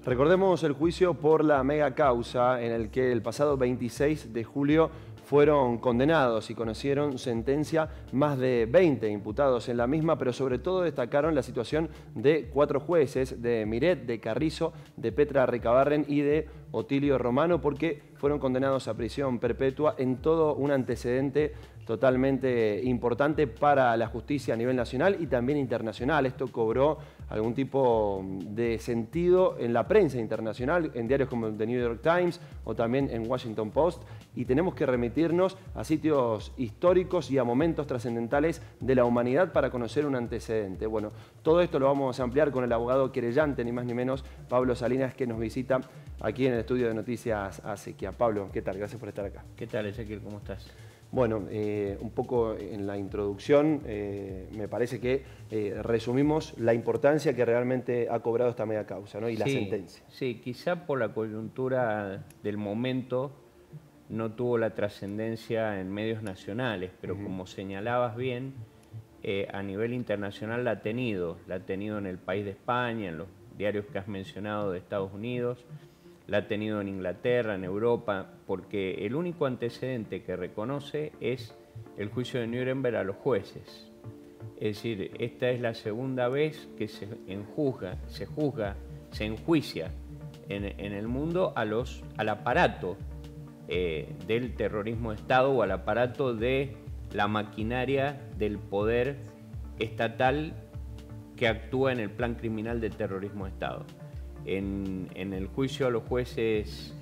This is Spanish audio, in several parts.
Recordemos el juicio por la mega causa en el que el pasado 26 de julio fueron condenados y conocieron sentencia más de 20 imputados en la misma, pero sobre todo destacaron la situación de 4 jueces, de Miret, de Carrizo, de Petra Recabarren y de Otilio Romano, porque fueron condenados a prisión perpetua en todo un antecedente totalmente importante para la justicia a nivel nacional y también internacional. Esto cobró algún tipo de sentido en la prensa internacional, en diarios como The New York Times o también en Washington Post, y tenemos que remitirnos a sitios históricos y a momentos trascendentales de la humanidad para conocer un antecedente. Bueno, todo esto lo vamos a ampliar con el abogado querellante, ni más ni menos, Pablo Salinas, que nos visita aquí en el estudio de Noticias Acequia. Pablo, ¿qué tal? Gracias por estar acá. ¿Qué tal, Ezequiel? ¿Cómo estás? Bueno, un poco en la introducción me parece que resumimos la importancia que realmente ha cobrado esta mega causa, ¿no? Y la sentencia. Sí, quizá por la coyuntura del momento no tuvo la trascendencia en medios nacionales, pero como señalabas bien, a nivel internacional la ha tenido en el país de España, en los diarios que has mencionado de Estados Unidos, la ha tenido en Inglaterra, en Europa, porque el único antecedente que reconoce es el juicio de Nuremberg a los jueces. Es decir, esta es la segunda vez que se enjuicia en el mundo al aparato del terrorismo de Estado o al aparato de la maquinaria del poder estatal que actúa en el plan criminal del terrorismo de Estado. En el juicio a los jueces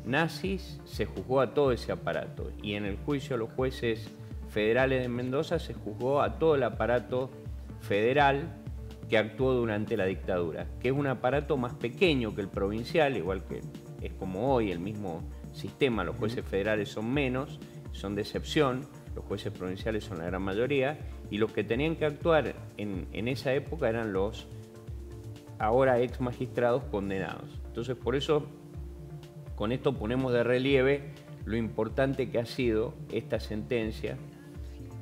nazis se juzgó a todo ese aparato, y en el juicio a los jueces federales de Mendoza se juzgó a todo el aparato federal que actuó durante la dictadura, que es un aparato más pequeño que el provincial, igual que es como hoy el mismo sistema. Los jueces federales son menos, son de excepción, los jueces provinciales son la gran mayoría, y los que tenían que actuar en esa época eran los ahora ex magistrados condenados. Entonces, por eso, con esto ponemos de relieve lo importante que ha sido esta sentencia,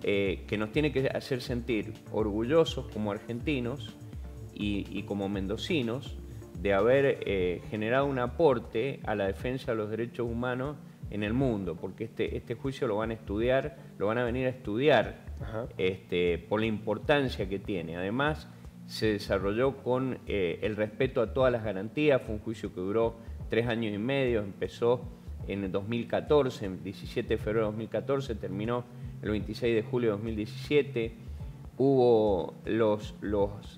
que nos tiene que hacer sentir orgullosos como argentinos y como mendocinos de haber generado un aporte a la defensa de los derechos humanos en el mundo, porque este juicio lo van a estudiar, lo van a venir a estudiar por la importancia que tiene. Además, se desarrolló con el respeto a todas las garantías. Fue un juicio que duró 3 años y medio, empezó en el 2014, el 17 de febrero de 2014, terminó el 26 de julio de 2017. Hubo los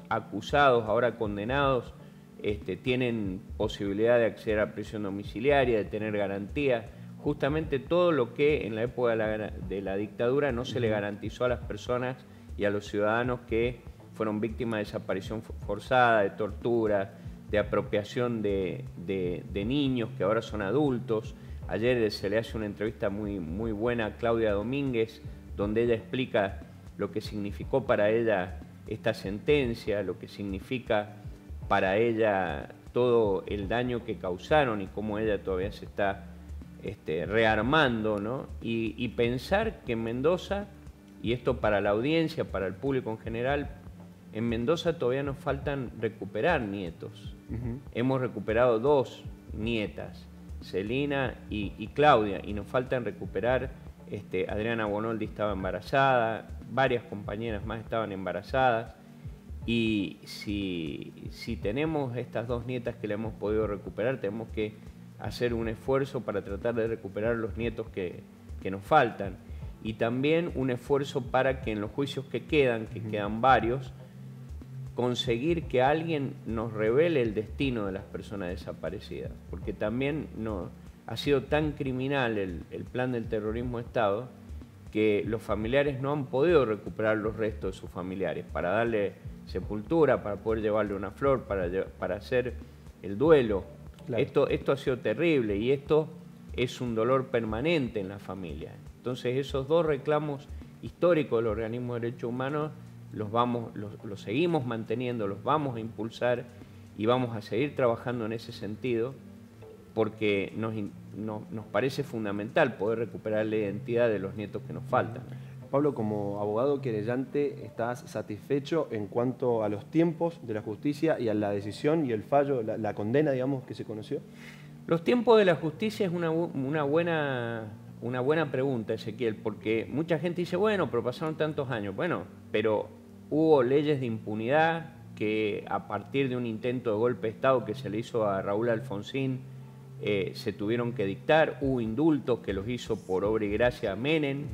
acusados, ahora condenados, tienen posibilidad de acceder a prisión domiciliaria, de tener garantías, justamente todo lo que en la época de la dictadura no se le garantizó a las personas y a los ciudadanos que fueron víctimas de desaparición forzada, de tortura, de apropiación de niños que ahora son adultos. Ayer se le hace una entrevista muy buena a Claudia Domínguez, donde ella explica lo que significó para ella esta sentencia, lo que significa para ella todo el daño que causaron y cómo ella todavía se está rearmando, ¿no? Y pensar que en Mendoza, y esto para la audiencia, para el público en general, en Mendoza todavía nos faltan recuperar nietos. Hemos recuperado 2 nietas, Celina y Claudia, y nos faltan recuperar, Adriana Bonoldi estaba embarazada, varias compañeras más estaban embarazadas, y si tenemos estas 2 nietas que le hemos podido recuperar, tenemos que hacer un esfuerzo para tratar de recuperar los nietos que nos faltan, y también un esfuerzo para que en los juicios que quedan varios, conseguir que alguien nos revele el destino de las personas desaparecidas, porque también ha sido tan criminal el plan del terrorismo de Estado que los familiares no han podido recuperar los restos de sus familiares para darle sepultura, para poder llevarle una flor, para hacer el duelo. Claro. Esto ha sido terrible, y esto es un dolor permanente en la familia. Entonces, esos 2 reclamos históricos del organismo de derechos humanos los seguimos manteniendo, los vamos a impulsar y vamos a seguir trabajando en ese sentido, porque nos parece fundamental poder recuperar la identidad de los nietos que nos faltan. Pablo, como abogado querellante, ¿estás satisfecho en cuanto a los tiempos de la justicia y a la decisión y el fallo, la condena, digamos, que se conoció? Los tiempos de la justicia es una buena pregunta, Ezequiel, porque mucha gente dice, bueno, pero pasaron tantos años. Bueno, pero hubo leyes de impunidad que a partir de un intento de golpe de Estado que se le hizo a Raúl Alfonsín, se tuvieron que dictar, hubo indultos que los hizo por obra y gracia Menem.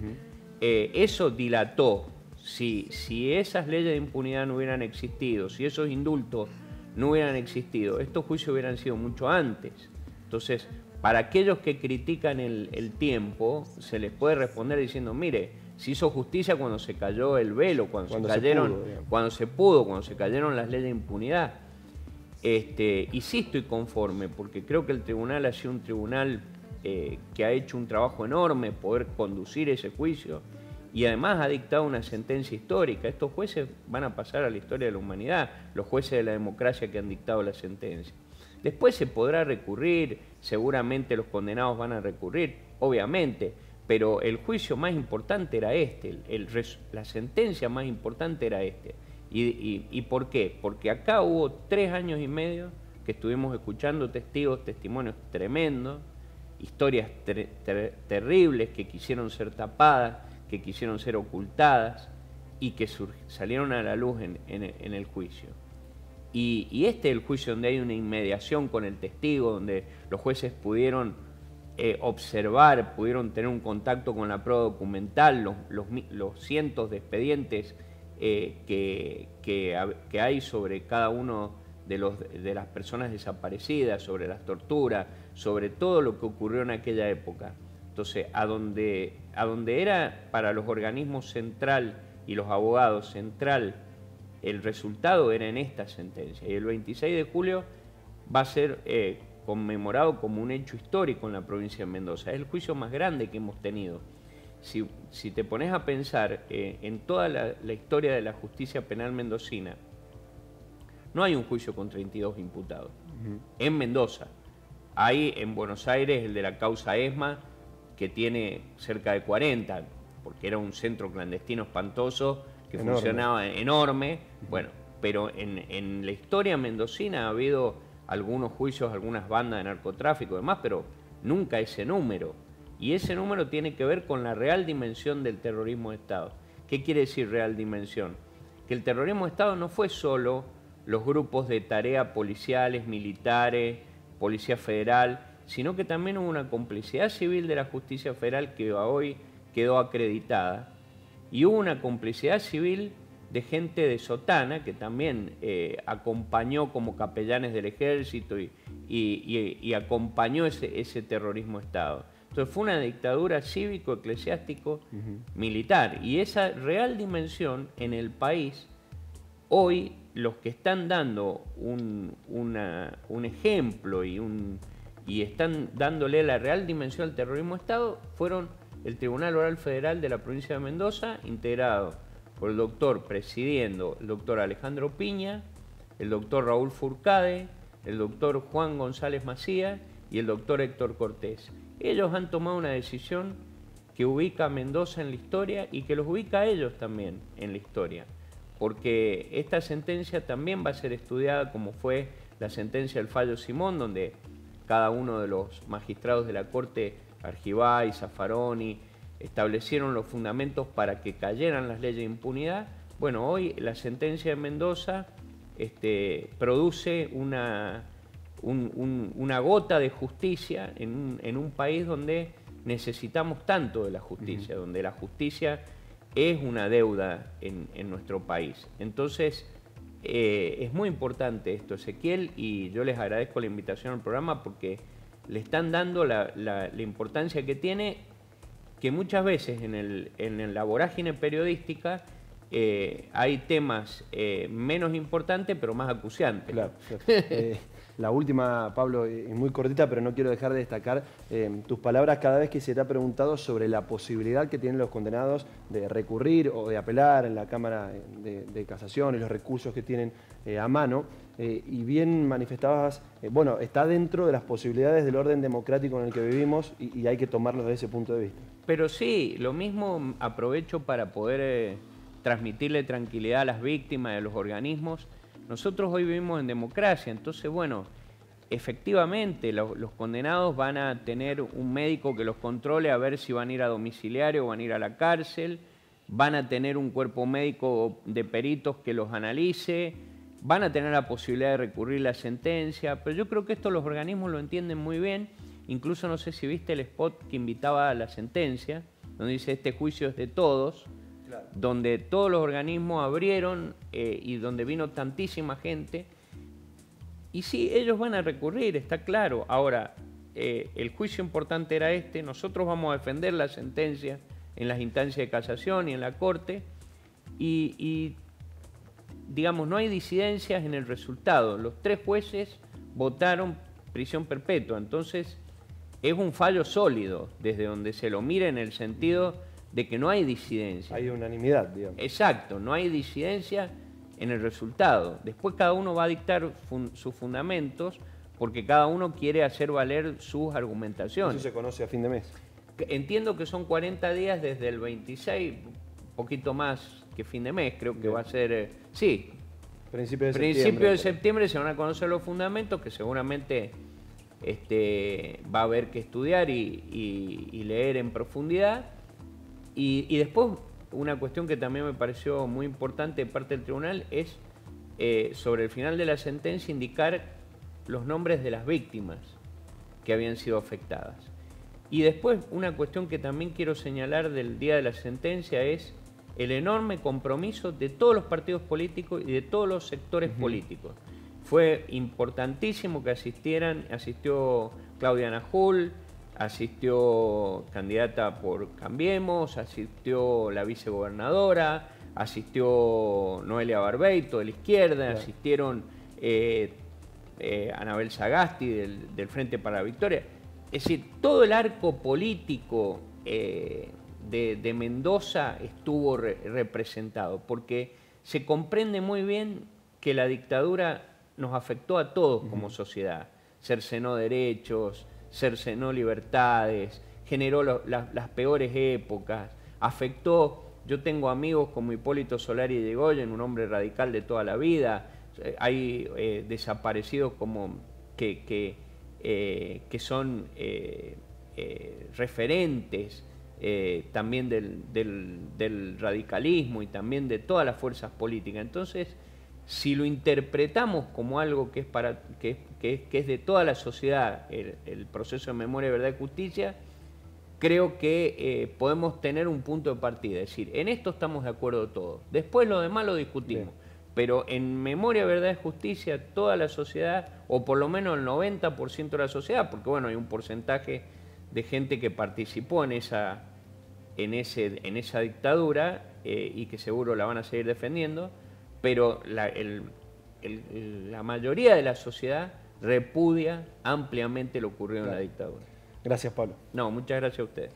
Eso dilató. Si esas leyes de impunidad no hubieran existido, si esos indultos no hubieran existido, estos juicios hubieran sido mucho antes. Entonces, para aquellos que critican el tiempo, se les puede responder diciendo, mire, se hizo justicia cuando se cayó el velo, cuando se cayeron las leyes de impunidad. Y sí estoy conforme, porque creo que el tribunal ha sido un tribunal que ha hecho un trabajo enorme poder conducir ese juicio y además ha dictado una sentencia histórica. Estos jueces van a pasar a la historia de la humanidad, los jueces de la democracia que han dictado la sentencia. Después se podrá recurrir, seguramente los condenados van a recurrir, obviamente, pero el juicio más importante era este, la sentencia más importante era este. ¿Y por qué? Porque acá hubo 3 años y medio que estuvimos escuchando testimonios tremendos, historias terribles que quisieron ser tapadas, que quisieron ser ocultadas y que salieron a la luz en el juicio. Y este es el juicio donde hay una inmediación con el testigo, donde los jueces pudieron observar, pudieron tener un contacto con la prueba documental, los cientos de expedientes que hay sobre cada uno de las personas desaparecidas, sobre las torturas, sobre todo lo que ocurrió en aquella época. Entonces, a donde era para los organismos central y los abogados central, el resultado era en esta sentencia. Y el 26 de julio va a ser conmemorado como un hecho histórico en la provincia de Mendoza. Es el juicio más grande que hemos tenido. Si te pones a pensar en toda la historia de la justicia penal mendocina, no hay un juicio con 32 imputados. En Mendoza. Hay en Buenos Aires el de la causa ESMA, que tiene cerca de 40, porque era un centro clandestino espantoso, que funcionaba enorme. Bueno, pero en la historia mendocina ha habido algunos juicios, algunas bandas de narcotráfico y demás, pero nunca ese número. Y ese número tiene que ver con la real dimensión del terrorismo de Estado. ¿Qué quiere decir real dimensión? Que el terrorismo de Estado no fue solo los grupos de tarea policiales, militares, Policía Federal, sino que también hubo una complicidad civil de la justicia federal que hoy quedó acreditada, y hubo una complicidad civil de gente de Sotana que también acompañó como capellanes del ejército y acompañó ese terrorismo de Estado. Entonces fue una dictadura cívico-eclesiástico-militar, y esa real dimensión en el país, hoy los que están dando un ejemplo y están dándole la real dimensión al terrorismo de Estado fueron el Tribunal Oral Federal de la provincia de Mendoza, integrado por el doctor, presidiendo el doctor Alejandro Piña, el doctor Raúl Furcade, el doctor Juan González Macía y el doctor Héctor Cortés. Ellos han tomado una decisión que ubica a Mendoza en la historia y que los ubica a ellos también en la historia, porque esta sentencia también va a ser estudiada como fue la sentencia del fallo Simón, donde cada uno de los magistrados de la Corte, Argibay, Zaffaroni, establecieron los fundamentos para que cayeran las leyes de impunidad. Bueno, hoy la sentencia de Mendoza produce una gota de justicia en un país donde necesitamos tanto de la justicia, donde la justicia es una deuda en nuestro país. Entonces, es muy importante esto, Ezequiel, y yo les agradezco la invitación al programa porque le están dando la importancia que tiene, que muchas veces en la vorágine periodística hay temas menos importantes pero más acuciantes. Claro, claro. La última, Pablo, muy cortita, pero no quiero dejar de destacar tus palabras cada vez que se te ha preguntado sobre la posibilidad que tienen los condenados de recurrir o de apelar en la Cámara de Casación y los recursos que tienen a mano. Y bien manifestabas, bueno, está dentro de las posibilidades del orden democrático en el que vivimos y hay que tomarlo desde ese punto de vista. Pero sí, lo mismo aprovecho para poder transmitirle tranquilidad a las víctimas y a los organismos. Nosotros hoy vivimos en democracia, entonces, bueno, efectivamente los condenados van a tener un médico que los controle a ver si van a ir a domiciliario o van a ir a la cárcel, van a tener un cuerpo médico de peritos que los analice, van a tener la posibilidad de recurrir la sentencia, pero yo creo que esto los organismos lo entienden muy bien. Incluso no sé si viste el spot que invitaba a la sentencia, donde dice este juicio es de todos, claro, donde todos los organismos abrieron y donde vino tantísima gente. Y sí, ellos van a recurrir, está claro. Ahora, el juicio importante era este, nosotros vamos a defender la sentencia en las instancias de casación y en la Corte, y digamos, no hay disidencias en el resultado. Los 3 jueces votaron prisión perpetua, entonces es un fallo sólido desde donde se lo mire, en el sentido de que no hay disidencia. Hay unanimidad, digamos. Exacto, no hay disidencia en el resultado. Después cada uno va a dictar sus fundamentos porque cada uno quiere hacer valer sus argumentaciones. Eso se conoce a fin de mes. Entiendo que son 40 días desde el 26, un poquito más que fin de mes, creo que bien va a ser, sí. Principio de septiembre se van a conocer los fundamentos que seguramente va a haber que estudiar y leer en profundidad. Y después una cuestión que también me pareció muy importante de parte del tribunal es sobre el final de la sentencia indicar los nombres de las víctimas que habían sido afectadas. Y después una cuestión que también quiero señalar del día de la sentencia es el enorme compromiso de todos los partidos políticos y de todos los sectores políticos. Fue importantísimo que asistió Claudia Najul, asistió candidata por Cambiemos, asistió la vicegobernadora, asistió Noelia Barbeito de la izquierda, claro, asistieron Anabel Sagasti del Frente para la Victoria. Es decir, todo el arco político de Mendoza estuvo representado, porque se comprende muy bien que la dictadura nos afectó a todos como sociedad, cercenó derechos, cercenó libertades, generó las peores épocas, afectó. Yo tengo amigos como Hipólito Solari de Goyen, un hombre radical de toda la vida, hay desaparecidos como que son referentes también del radicalismo y también de todas las fuerzas políticas. Entonces, si lo interpretamos como algo que es de toda la sociedad, el proceso de memoria, verdad y justicia, creo que podemos tener un punto de partida. Es decir, en esto estamos de acuerdo todos. Después lo demás lo discutimos. Bien. Pero en memoria, verdad y justicia, toda la sociedad, o por lo menos el 90% de la sociedad, porque bueno, hay un porcentaje de gente que participó en esa dictadura y que seguro la van a seguir defendiendo, pero la mayoría de la sociedad repudia ampliamente lo ocurrido, claro, en la dictadura. Gracias, Pablo. No, muchas gracias a ustedes.